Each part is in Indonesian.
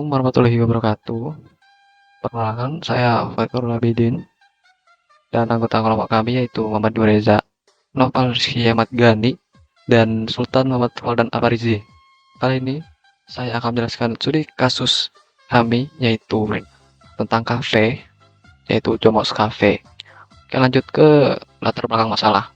Assalamualaikum warahmatullahi wabarakatuh. Perkenalkan, saya Fathur Labidin dan anggota kelompok kami yaitu Muhammad Reza, Noval Rizky Ahmad Gani, dan Sultan Muhammad Faldan Aparizi. Kali ini saya akan menjelaskan studi kasus kami yaitu tentang kafe, yaitu Jomos Cafe. Oke, lanjut ke latar belakang masalah.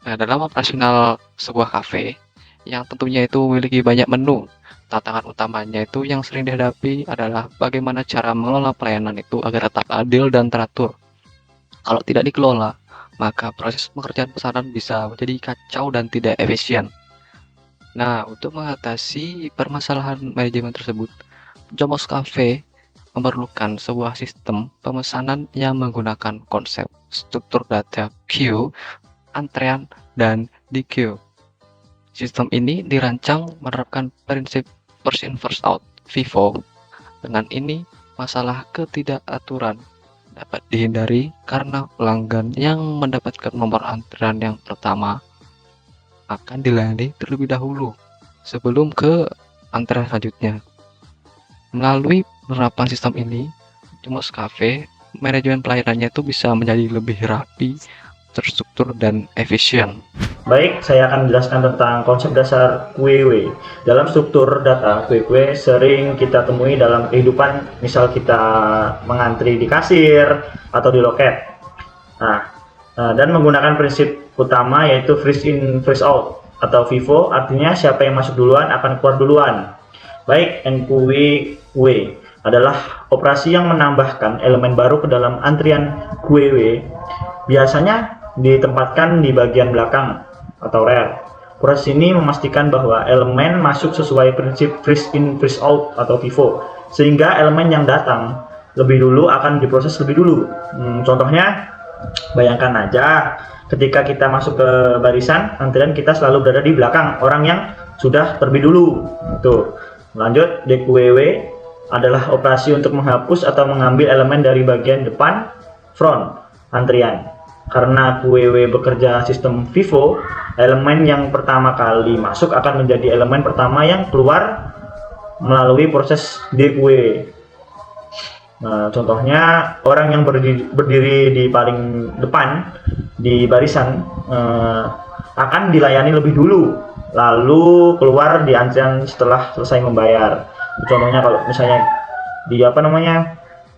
Nah, dalam operasional sebuah kafe yang tentunya itu memiliki banyak menu, tantangan utamanya itu yang sering dihadapi adalah bagaimana cara mengelola pelayanan itu agar tetap adil dan teratur. Kalau tidak dikelola, maka proses pekerjaan pesanan bisa menjadi kacau dan tidak efisien. Nah, untuk mengatasi permasalahan manajemen tersebut, Jomos Cafe memerlukan sebuah sistem pemesanan yang menggunakan konsep struktur data queue, antrean, dan DQ. Sistem ini dirancang menerapkan prinsip first in first out (FIFO). Dengan ini, masalah ketidakaturan dapat dihindari karena pelanggan yang mendapatkan nomor antrean yang pertama akan dilayani terlebih dahulu sebelum ke antrean selanjutnya. Melalui penerapan sistem ini, Jomos Cafe manajemen pelayanannya itu bisa menjadi lebih rapi, terstruktur, dan efisien. Baik, saya akan menjelaskan tentang konsep dasar QW. Dalam struktur data, QW sering kita temui dalam kehidupan, misal kita mengantri di kasir atau di loket. Dan menggunakan prinsip utama yaitu first in, first out atau FIFO, artinya siapa yang masuk duluan akan keluar duluan. Baik, NQW adalah operasi yang menambahkan elemen baru ke dalam antrian QW. Biasanya ditempatkan di bagian belakang atau rear. Proses ini memastikan bahwa elemen masuk sesuai prinsip first in first out atau FIFO, sehingga elemen yang datang lebih dulu akan diproses lebih dulu. Contohnya, bayangkan aja ketika kita masuk ke barisan antrian, kita selalu berada di belakang orang yang sudah terlebih dulu. Tuh. Lanjut, DQW adalah operasi untuk menghapus atau mengambil elemen dari bagian depan front antrian. Karena QW bekerja sistem FIFO, elemen yang pertama kali masuk akan menjadi elemen pertama yang keluar melalui proses DQW. Nah, contohnya orang yang berdiri di paling depan di barisan akan dilayani lebih dulu, lalu keluar di antrian setelah selesai membayar. Contohnya kalau misalnya di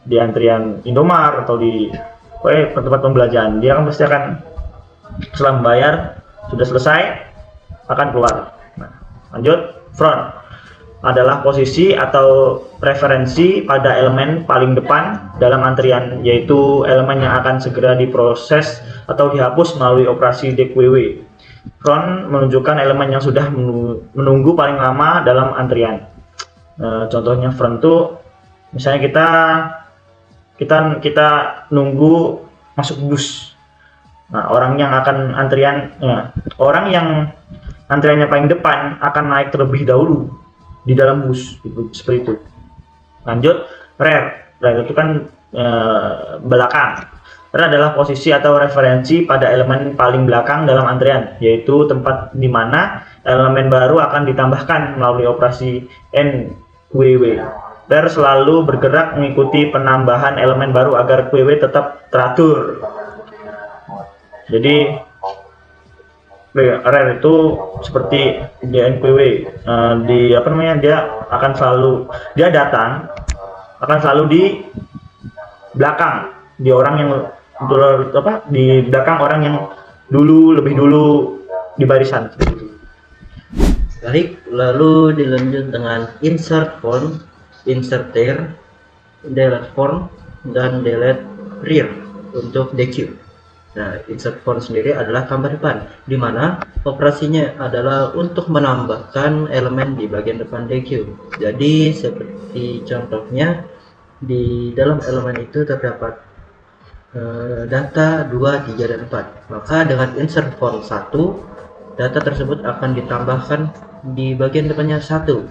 di antrian Indomaret atau di tempat pembelanjaan, dia kan pasti akan setelah membayar sudah selesai akan keluar. Nah, lanjut, front adalah posisi atau referensi pada elemen paling depan dalam antrian, yaitu elemen yang akan segera diproses atau dihapus melalui operasi DQW. Front menunjukkan elemen yang sudah menunggu paling lama dalam antrian. Contohnya front tuh misalnya kita nunggu masuk bus. Nah, orang yang antriannya paling depan akan naik terlebih dahulu di dalam bus, seperti itu. Lanjut, rear itu kan belakang. Rear adalah posisi atau referensi pada elemen paling belakang dalam antrian, yaitu tempat di mana elemen baru akan ditambahkan melalui operasi NQW. Rear selalu bergerak mengikuti penambahan elemen baru agar QW tetap teratur. Jadi rear itu seperti di NQW, dia akan selalu di belakang di belakang orang yang lebih dulu di barisan. Baik, lalu dilanjut dengan insert front, insert rear, delete front, dan delete rear untuk DQ. Nah, insert front sendiri adalah tambah depan, di mana operasinya adalah untuk menambahkan elemen di bagian depan DQ. Jadi seperti contohnya, di dalam elemen itu terdapat data 2, 3, dan 4. Maka dengan insert front 1, data tersebut akan ditambahkan di bagian depannya 1.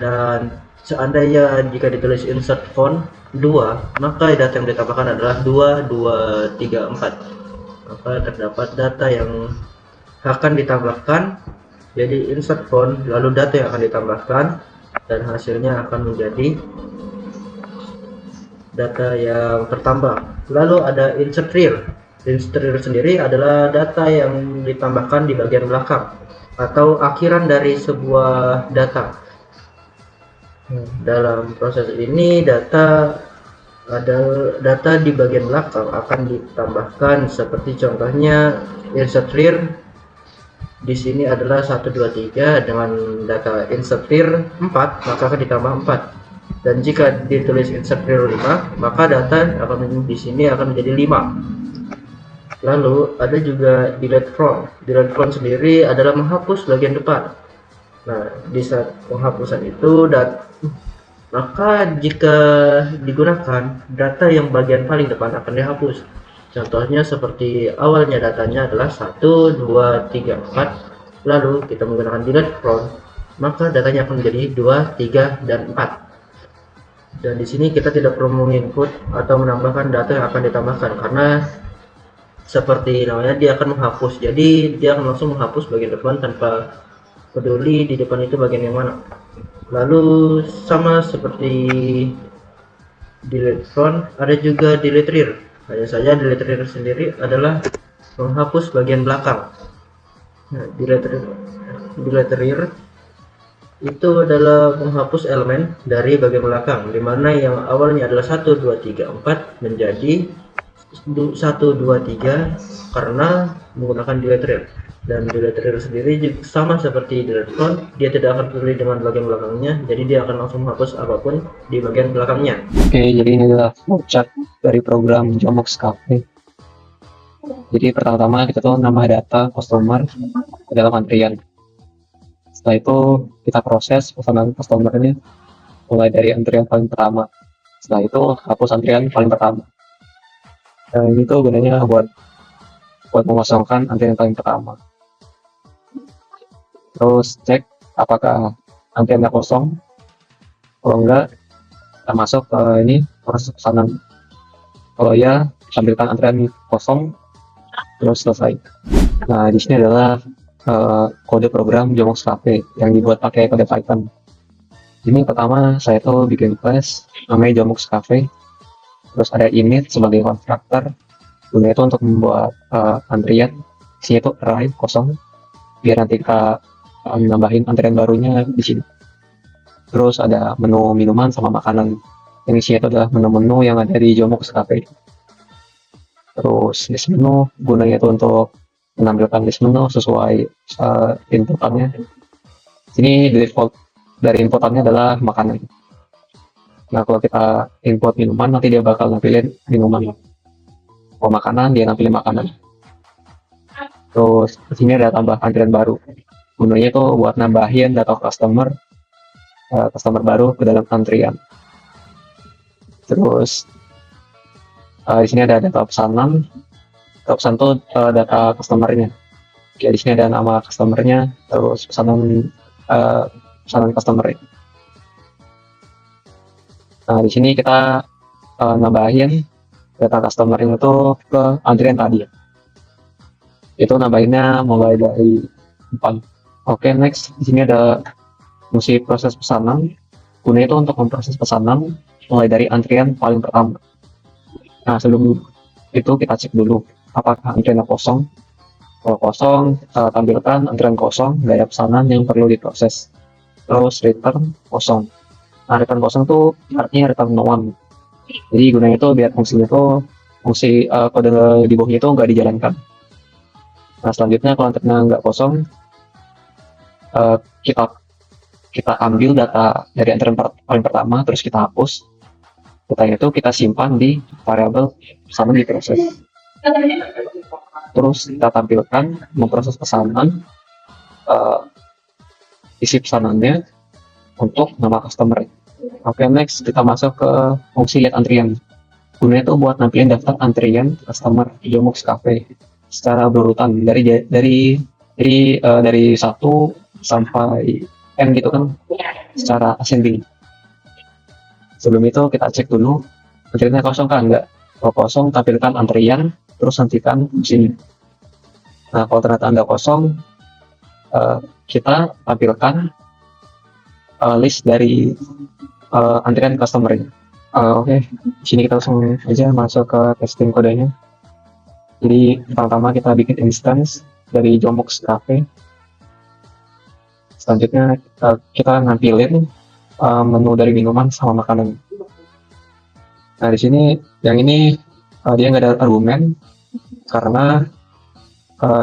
Dan seandainya jika ditulis insert font 2, maka data yang ditambahkan adalah 2, 2, 3, 4. Maka terdapat data yang akan ditambahkan. Jadi insert font, lalu data yang akan ditambahkan, dan hasilnya akan menjadi data yang tertambah. Lalu ada insert rear. Insert rear sendiri adalah data yang ditambahkan di bagian belakang atau akhiran dari sebuah data. Dalam proses ini data di bagian belakang akan ditambahkan, seperti contohnya insert rear di sini adalah 1 2 3, dengan data insert rear 4 maka akan ditambah 4, dan jika ditulis insert rear 5 maka data di sini akan menjadi 5. Lalu ada juga delete from. Delete from sendiri adalah menghapus bagian depan. Nah, di saat penghapusan itu maka jika digunakan, data yang bagian paling depan akan dihapus. Contohnya seperti awalnya datanya adalah 1 2 3 4, lalu kita menggunakan delete from, maka datanya akan menjadi 2 3 dan 4. Dan di sini kita tidak perlu menginput atau menambahkan data yang akan ditambahkan, karena seperti namanya dia akan menghapus. Jadi dia akan langsung menghapus bagian depan tanpa peduli di depan itu bagian yang mana. Lalu sama seperti delete front, ada juga delete rear. Hanya saja delete rear sendiri adalah menghapus bagian belakang. Nah, delete rear itu adalah menghapus elemen dari bagian belakang, dimana yang awalnya adalah 1 2 3 4 menjadi 1 2 3 karena menggunakan delete rear. Dan delete rear sendiri juga sama seperti delete front, dia tidak akan peduli dengan bagian belakangnya, jadi dia akan langsung menghapus apapun di bagian belakangnya. Oke, jadi ini adalah flowchart dari program Jomox Cafe. Jadi pertama-tama kita tuh nambah data customer ke dalam antrian. Setelah itu kita proses pesanan customernya mulai dari antrian paling pertama. Setelah itu hapus antrian paling pertama. Ini tuh gunanya buat mengosongkan antrian paling pertama. Terus cek apakah antriannya kosong. Kalau enggak, kita masuk ke ini proses pesanan. Kalau ya, tampilkan antrian kosong, terus selesai. Nah, di sini adalah kode program Jomox Cafe yang dibuat pakai kode Python. Ini pertama saya tuh bikin class namanya Jomox Cafe. Terus ada init sebagai konstruktor. Gunanya itu untuk membuat antrian, isinya itu array kosong, biar nanti kita nambahin antrian barunya di sini. Terus ada menu minuman sama makanan, yang isinya itu adalah menu-menu yang ada di Jomox Cafe. Terus list menu gunanya itu untuk menampilkan list menu sesuai inputannya. Sini default dari inputannya adalah makanan. Nah, kalau kita input minuman, nanti dia bakal nampilin minuman. Kalau makanan, dia nampilin makanan. Terus di sini ada tambah antrian baru. Gunanya itu buat nambahin data customer baru ke dalam antrian. Terus di sini ada data pesanan. Data pesan itu data customernya. Oke, di sini ada nama customernya, terus pesanan customernya. Nah, di sini kita nambahin data customernya itu ke antrian tadi. Itu nambahinnya mulai dari 4. Oke, next di sini ada fungsi proses pesanan. Gunanya itu untuk memproses pesanan mulai dari antrian paling pertama. Nah, sebelum itu kita cek dulu apakah antriannya kosong. Kalau kosong, tampilkan antrian kosong, nggak ada pesanan yang perlu diproses. Terus return kosong. Nah, return kosong itu artinya return no one. Jadi gunanya itu biar fungsi kode di bawahnya itu nggak dijalankan. Nah, selanjutnya kalau antriannya nggak kosong, kita ambil data dari antrian paling pertama, terus kita hapus. Datanya itu kita simpan di variabel pesanan diproses. Terus kita tampilkan memproses pesanan, isi pesanannya untuk nama customer. Oke, next kita masuk ke fungsi lihat antrian. Gunanya itu buat nampilin daftar antrian customer Jomox Cafe secara berurutan dari 1 sampai n gitu kan, secara ascending. Sebelum itu kita cek dulu antriannya kosong kan enggak. Kalau kosong, tampilkan antrian, terus hentikan sini. Nah, kalau ternyata enggak kosong, kita tampilkan list dari antrian customer-nya. Oke, di sini kita langsung aja masuk ke testing kodenya. Jadi pertama kita bikin instance dari Jomox Cafe. Selanjutnya kita nampilin menu dari minuman sama makanan. Nah di sini yang ini dia nggak ada argumen karena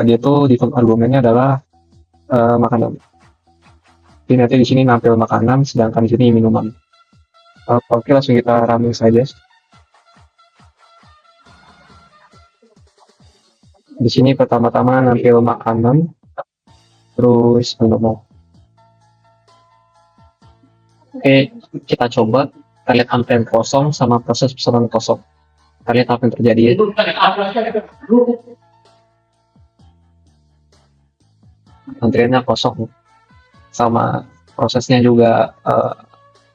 dia tuh default argumennya adalah makanan. Jadi nanti di sini nampil makanan, sedangkan di sini minuman. Oke, langsung kita running saja. Di sini pertama-tama nampil makanan, terus minuman. Oke, kita coba. Kita lihat antrian kosong sama proses pesanan kosong. Kita lihat apa yang terjadi. Antriannya kosong, sama prosesnya juga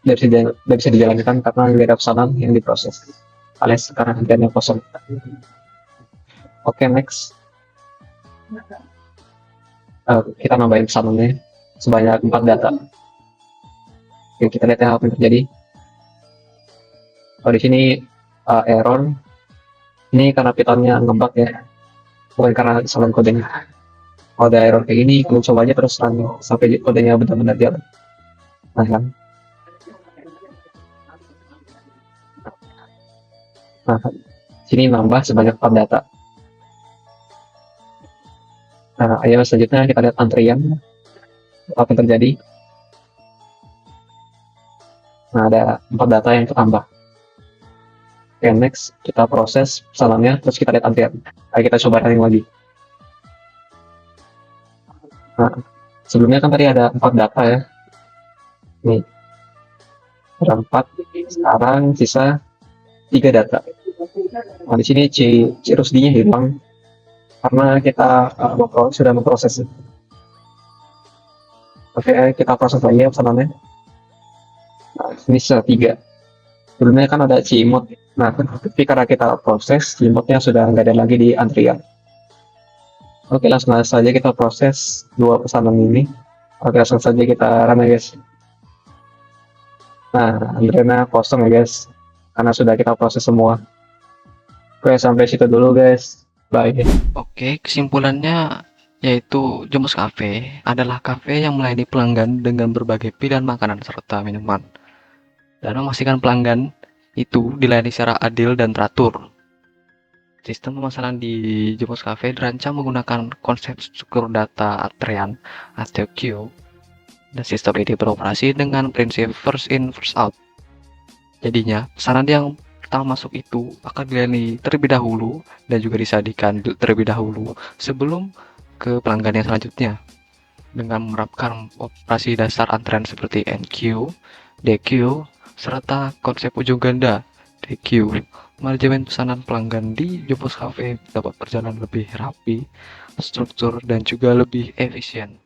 tidak bisa dijalankan karena tidak ada pesanan yang diproses. Alias sekarang antriannya kosong. Oke, next. Kita nambahin pesanannya sebanyak 4 data. Oke, kita lihat apa yang terjadi. Di sini error. Ini karena Python-nya ngebug ya, bukan karena kesalahan kodenya. Kalau ada error kayak gini, kamu coba aja terus running sampai kodenya benar-benar jalan. Nah kan. Nah, sini nambah sebanyak 4 data. Nah, ayo selanjutnya kita lihat antrian. Apa yang terjadi? Nah, ada 4 data yang tertambah. Oke, next kita proses pesanannya, terus kita lihat antrian. Ayo kita coba running lagi. Nah, sebelumnya kan tadi ada 4 data ya. Nih, ada 4. Sekarang sisa 3 data. Nah, di sini C-RUSD-nya hilang karena kita sudah memproses. Oke, kita proses lagi ya pesanannya. Nah, ini sisa 3. Sebelumnya kan ada Cimot. Nah, tapi karena kita proses, Cimotnya sudah nggak ada lagi di antrian. Oke, langsung saja kita proses 2 pesanan ini. Oke, langsung saja kita run ya guys. Nah, antriannya kosong ya guys, karena sudah kita proses semua. Oke, sampai situ dulu guys. Bye. Oke, kesimpulannya yaitu Jomox Cafe adalah kafe yang melayani pelanggan dengan berbagai pilihan makanan serta minuman, dan memastikan pelanggan itu dilayani secara adil dan teratur. Sistem pemasaran di Jomox Cafe dirancang menggunakan konsep struktur data antrean atau queue, dan sistem ini beroperasi dengan prinsip first in first out. Jadinya pesanan yang pertama masuk itu akan dilayani terlebih dahulu dan juga disajikan terlebih dahulu sebelum ke pelanggan yang selanjutnya, dengan menerapkan operasi dasar antrean seperti NQ, DQ, serta konsep ujung ganda DQ. Manajemen pesanan pelanggan di Jomox Cafe dapat berjalan lebih rapi, struktur, dan juga lebih efisien.